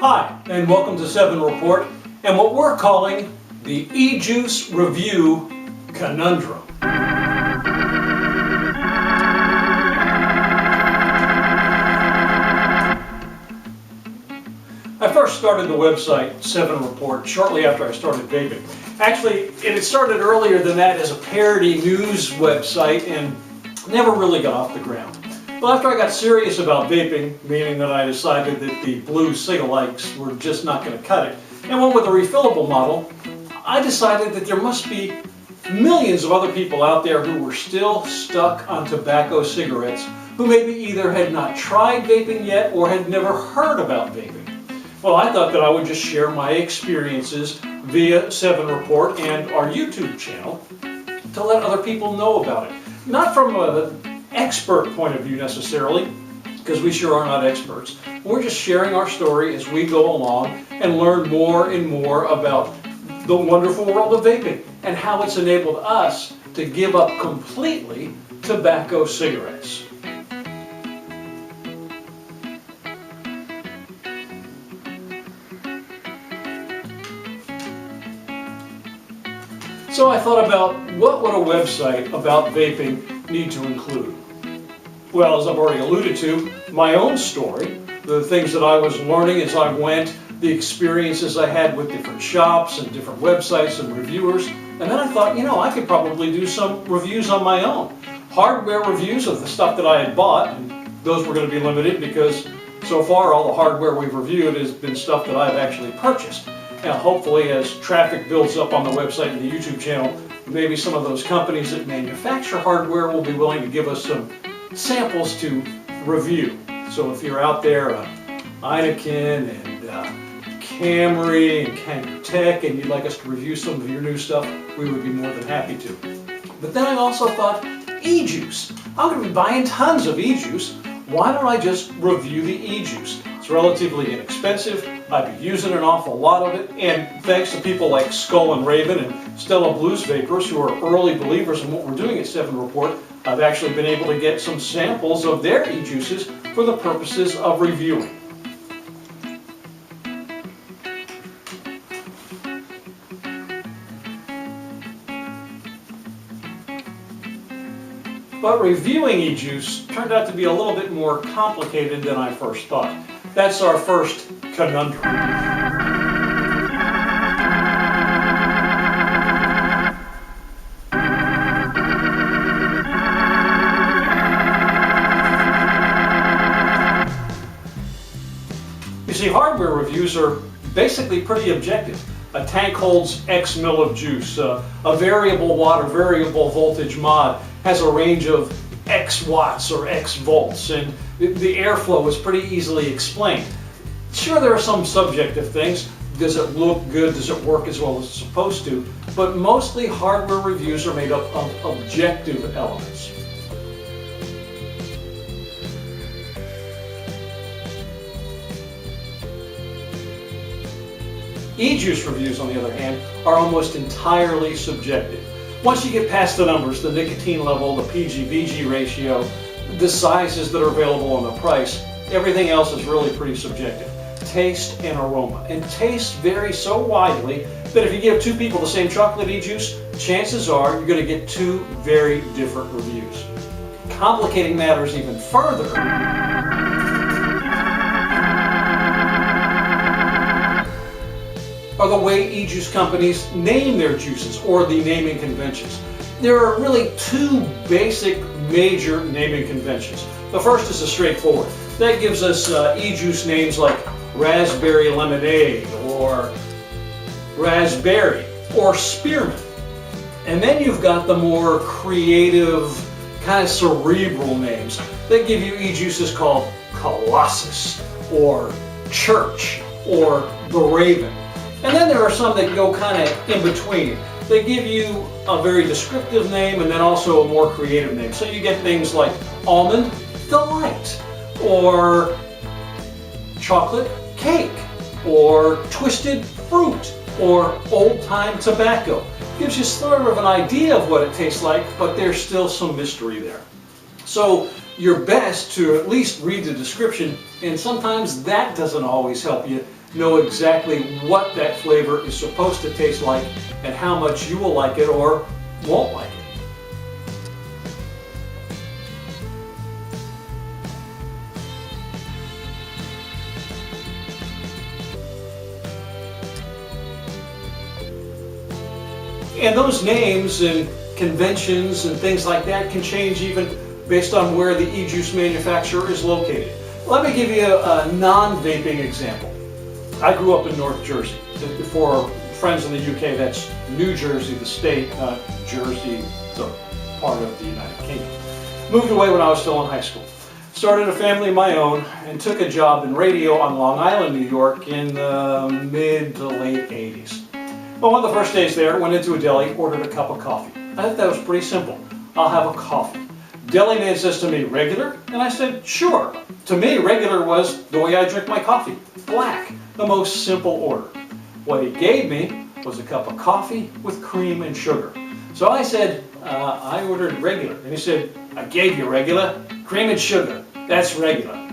Hi, and welcome to 7 Report and what we're calling the EJuice Review Conundrum. I first started the website 7 Report shortly after I started vaping. Actually, it had started earlier than that as a parody news website and never really got off the ground. Well, after I got serious about vaping, meaning that I decided that the blue cigalikes were just not going to cut it, and went with a refillable model, I decided that there must be millions of other people out there who were still stuck on tobacco cigarettes, who maybe either had not tried vaping yet or had never heard about vaping. Well, I thought that I would just share my experiences via 7 Report and our YouTube channel to let other people know about it. Not from an expert point of view necessarily, because we sure are not experts. We're just sharing our story as we go along and learn more and more about the wonderful world of vaping and how it's enabled us to give up completely tobacco cigarettes. So I thought about what would a website about vaping need to include. Well, as I've already alluded to, my own story, the things that I was learning as I went, the experiences I had with different shops and different websites and reviewers, and then I thought, I could probably do some reviews on my own. Hardware reviews of the stuff that I had bought, and those were going to be limited because so far all the hardware we've reviewed has been stuff that I've actually purchased. Now, hopefully, as traffic builds up on the website and the YouTube channel, maybe some of those companies that manufacture hardware will be willing to give us some samples to review. So if you're out there, Heineken and Camry and Kangaroo Tech, and you'd like us to review some of your new stuff, we would be more than happy to. But then I also thought, EJuice. I'm going to be buying tons of EJuice. Why don't I just review the EJuice? It's relatively inexpensive. I've been using an awful lot of it, and thanks to people like Skull and Raven and Stella Blues Vapors, who are early believers in what we're doing at 7 Report, I've actually been able to get some samples of their EJuices for the purposes of reviewing. But reviewing EJuice turned out to be a little bit more complicated than I first thought. That's our first conundrum. You see, hardware reviews are basically pretty objective. A tank holds X mil of juice. A variable watt or variable voltage mod has a range of X watts or X volts, and the airflow is pretty easily explained. Sure, there are some subjective things. Does it look good? Does it work as well as it's supposed to? But mostly hardware reviews are made up of objective elements. EJuice reviews, on the other hand, are almost entirely subjective. Once you get past the numbers, the nicotine level, the PG-VG ratio, the sizes that are available and the price, everything else is really pretty subjective. Taste and aroma. And tastes vary so widely that if you give two people the same chocolate EJuice, chances are you're going to get two very different reviews. Complicating matters even further, are the way EJuice companies name their juices, or the naming conventions. There are really two basic major naming conventions. The first is straightforward. That gives us EJuice names like Raspberry Lemonade, or Raspberry, or Spearmint. And then you've got the more creative, kind of cerebral names that give you EJuices called Colossus, or Church, or The Raven. And then there are some that go kind of in between. They give you a very descriptive name and then also a more creative name. So you get things like Almond Delight, or Chocolate Cake, or Twisted Fruit, or Old Time Tobacco. Gives you sort of an idea of what it tastes like, but there's still some mystery there. So you're best to at least read the description, and sometimes that doesn't always help you know exactly what that flavor is supposed to taste like and how much you will like it or won't like it. And those names and conventions and things like that can change even based on where the EJuice manufacturer is located. Let me give you a non-vaping example. I grew up in North Jersey. For friends in the UK, that's New Jersey, the state, not Jersey, the part of the United Kingdom. Moved away when I was still in high school. Started a family of my own and took a job in radio on Long Island, New York in the mid to late 80s. Well, one of the first days there, went into a deli, ordered a cup of coffee. I thought that was pretty simple. I'll have a coffee. Deli man says to me, regular? And I said, sure. To me, regular was the way I drink my coffee, black, the most simple order. What he gave me was a cup of coffee with cream and sugar. So I said, I ordered regular. And he said, I gave you regular, cream and sugar, that's regular.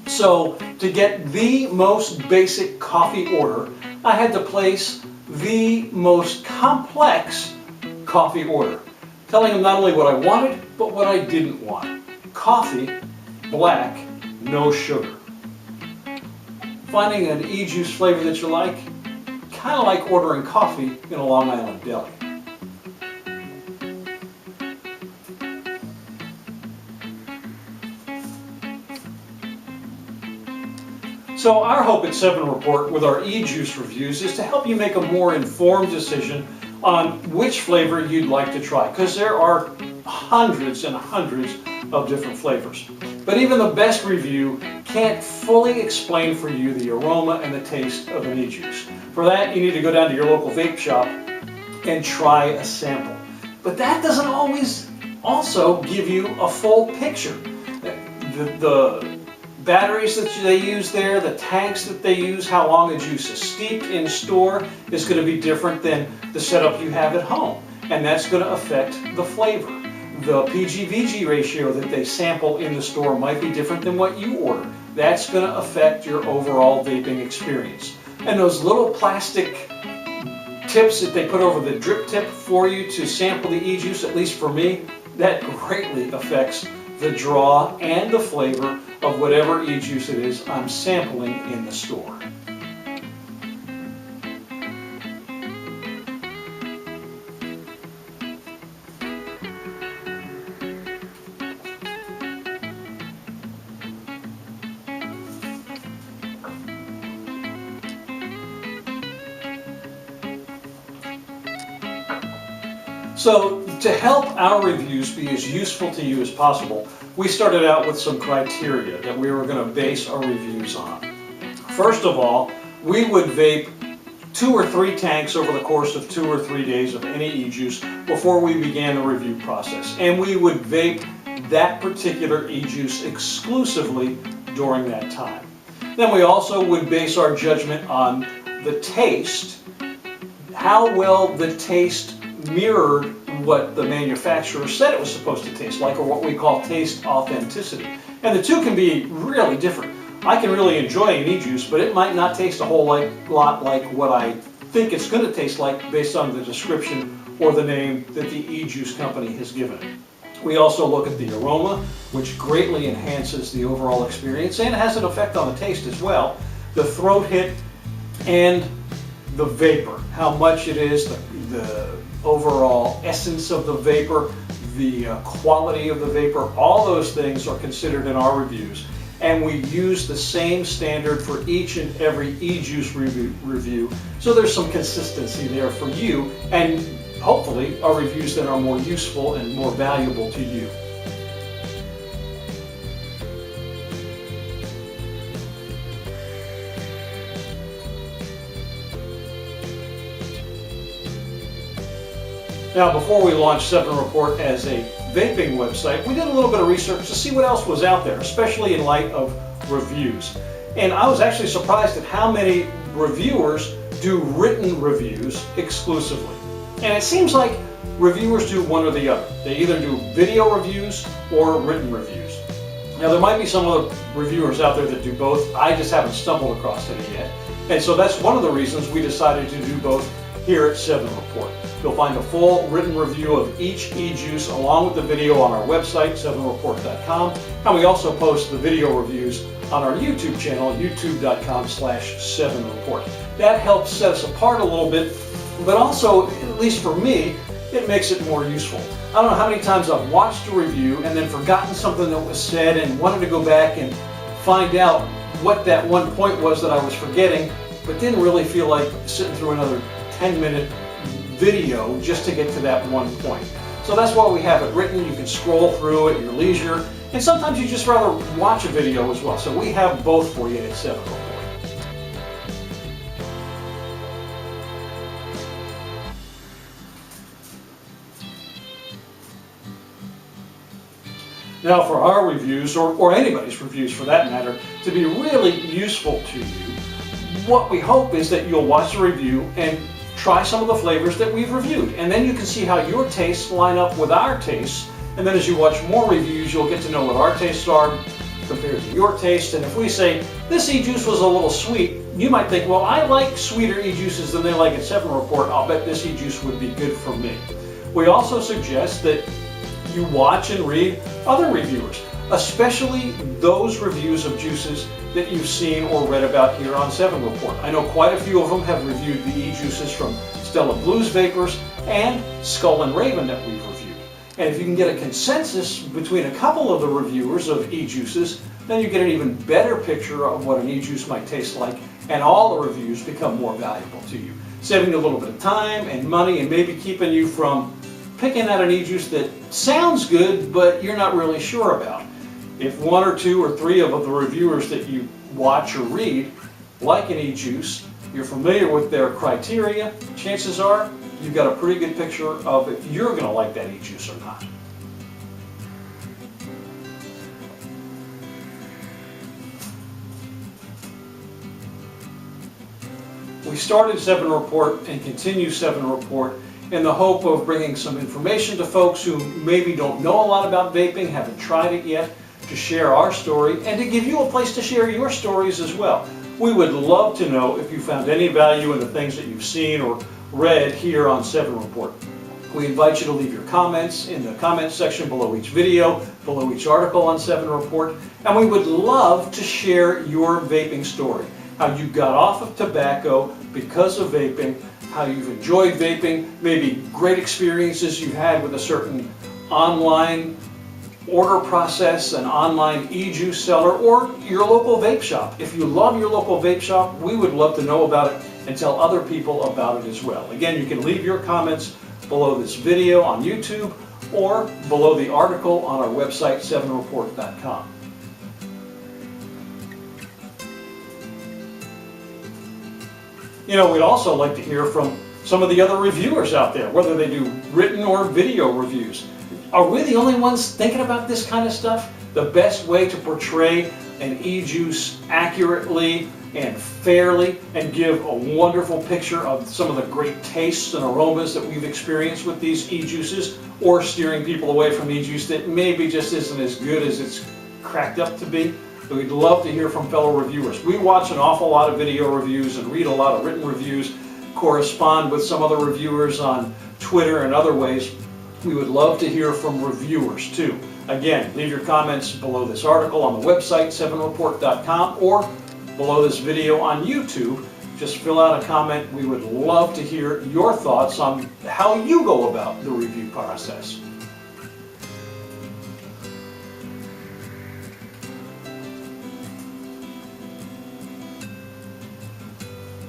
So to get the most basic coffee order, I had to place the most complex coffee order, telling him not only what I wanted, but what I didn't want. Coffee, black, no sugar. Finding an EJuice flavor that you like, kind of like ordering coffee in a Long Island deli. So our hope at 7 Report with our EJuice reviews is to help you make a more informed decision on which flavor you'd like to try, because there are hundreds and hundreds of different flavors. But even the best review can't fully explain for you the aroma and the taste of an EJuice. For that, you need to go down to your local vape shop and try a sample. But that doesn't always also give you a full picture. The batteries that they use there, the tanks that they use, how long a juice is steeped in store is going to be different than the setup you have at home. And that's going to affect the flavor. The PG-VG ratio that they sample in the store might be different than what you order. That's going to affect your overall vaping experience. And those little plastic tips that they put over the drip tip for you to sample the EJuice, at least for me, that greatly affects the draw and the flavor of whatever EJuice it is I'm sampling in the store. So to help our reviews be as useful to you as possible, we started out with some criteria that we were going to base our reviews on. First of all, we would vape 2 or 3 tanks over the course of 2 or 3 days of any EJuice before we began the review process. And we would vape that particular EJuice exclusively during that time. Then we also would base our judgment on the taste, how well the taste mirrored what the manufacturer said it was supposed to taste like, or what we call taste authenticity. And the two can be really different. I can really enjoy an EJuice, but it might not taste a whole lot like what I think it's going to taste like based on the description or the name that the EJuice company has given it. We also look at the aroma, which greatly enhances the overall experience and has an effect on the taste as well. The throat hit and the vapor, how much it is, the overall essence of the vapor, the quality of the vapor, all those things are considered in our reviews. And we use the same standard for each and every EJuice review, so there's some consistency there for you, and hopefully are reviews that are more useful and more valuable to you. Now, before we launched 7 Report as a vaping website, we did a little bit of research to see what else was out there, especially in light of reviews. And I was actually surprised at how many reviewers do written reviews exclusively. And it seems like reviewers do one or the other. They either do video reviews or written reviews. Now, there might be some other reviewers out there that do both. I just haven't stumbled across any yet. And so that's one of the reasons we decided to do both here at 7 Report. You'll find a full written review of each EJuice along with the video on our website, 7report.com. And we also post the video reviews on our YouTube channel, youtube.com/7report. That helps set us apart a little bit, but also, at least for me, it makes it more useful. I don't know how many times I've watched a review and then forgotten something that was said and wanted to go back and find out what that one point was that I was forgetting, but didn't really feel like sitting through another 10-minute video just to get to that one point. So that's why we have it written. You can scroll through at your leisure, and sometimes you just rather watch a video as well. So we have both for you at 7 Report. Now for our reviews, or anybody's reviews for that matter, to be really useful to you, what we hope is that you'll watch the review and try some of the flavors that we've reviewed. And then you can see how your tastes line up with our tastes. And then as you watch more reviews, you'll get to know what our tastes are compared to your taste. And if we say, this EJuice was a little sweet, you might think, well, I like sweeter EJuices than they like at 7 Report. I'll bet this EJuice would be good for me. We also suggest that you watch and read other reviewers, especially those reviews of juices that you've seen or read about here on 7 Report. I know quite a few of them have reviewed the EJuices from Stella Blues Vapors and Skull and Raven that we've reviewed. And if you can get a consensus between a couple of the reviewers of EJuices, then you get an even better picture of what an EJuice might taste like, and all the reviews become more valuable to you, saving you a little bit of time and money and maybe keeping you from picking out an EJuice that sounds good but you're not really sure about. If one or two or three of the reviewers that you watch or read like an EJuice, you're familiar with their criteria, chances are you've got a pretty good picture of if you're going to like that EJuice or not. We started 7 Report and continue 7 Report in the hope of bringing some information to folks who maybe don't know a lot about vaping, haven't tried it yet, to share our story and to give you a place to share your stories as well. We would love to know if you found any value in the things that you've seen or read here on 7 Report. We invite you to leave your comments in the comments section below each video, below each article on 7 Report, and we would love to share your vaping story. How you got off of tobacco because of vaping, how you've enjoyed vaping, maybe great experiences you've had with a certain online order process, an online EJuice seller, or your local vape shop. If you love your local vape shop, we would love to know about it and tell other people about it as well. Again, you can leave your comments below this video on YouTube or below the article on our website, 7report.com. You know, we'd also like to hear from some of the other reviewers out there, whether they do written or video reviews. Are we the only ones thinking about this kind of stuff? The best way to portray an EJuice accurately and fairly and give a wonderful picture of some of the great tastes and aromas that we've experienced with these EJuices, or steering people away from EJuice that maybe just isn't as good as it's cracked up to be. We'd love to hear from fellow reviewers. We watch an awful lot of video reviews and read a lot of written reviews, correspond with some other reviewers on Twitter and other ways. We would love to hear from reviewers too. Again, leave your comments below this article on the website, 7report.com, or below this video on YouTube. Just fill out a comment. We would love to hear your thoughts on how you go about the review process.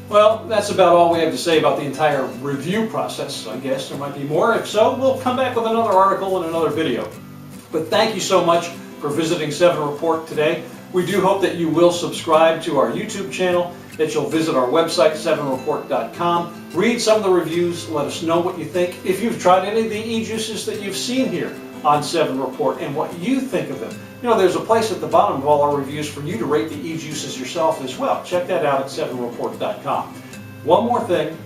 Well, that's about all we have to say about the entire review process, I guess. There might be more. If so, we'll come back with another article and another video. But thank you so much for visiting 7 Report today. We do hope that you will subscribe to our YouTube channel, that you'll visit our website, 7report.com, read some of the reviews, let us know what you think. If you've tried any of the EJuices that you've seen here on 7 Report and what you think of them. You know, there's a place at the bottom of all our reviews for you to rate the EJuices yourself as well. Check that out at 7report.com. One more thing.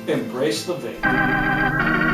Embrace the vape.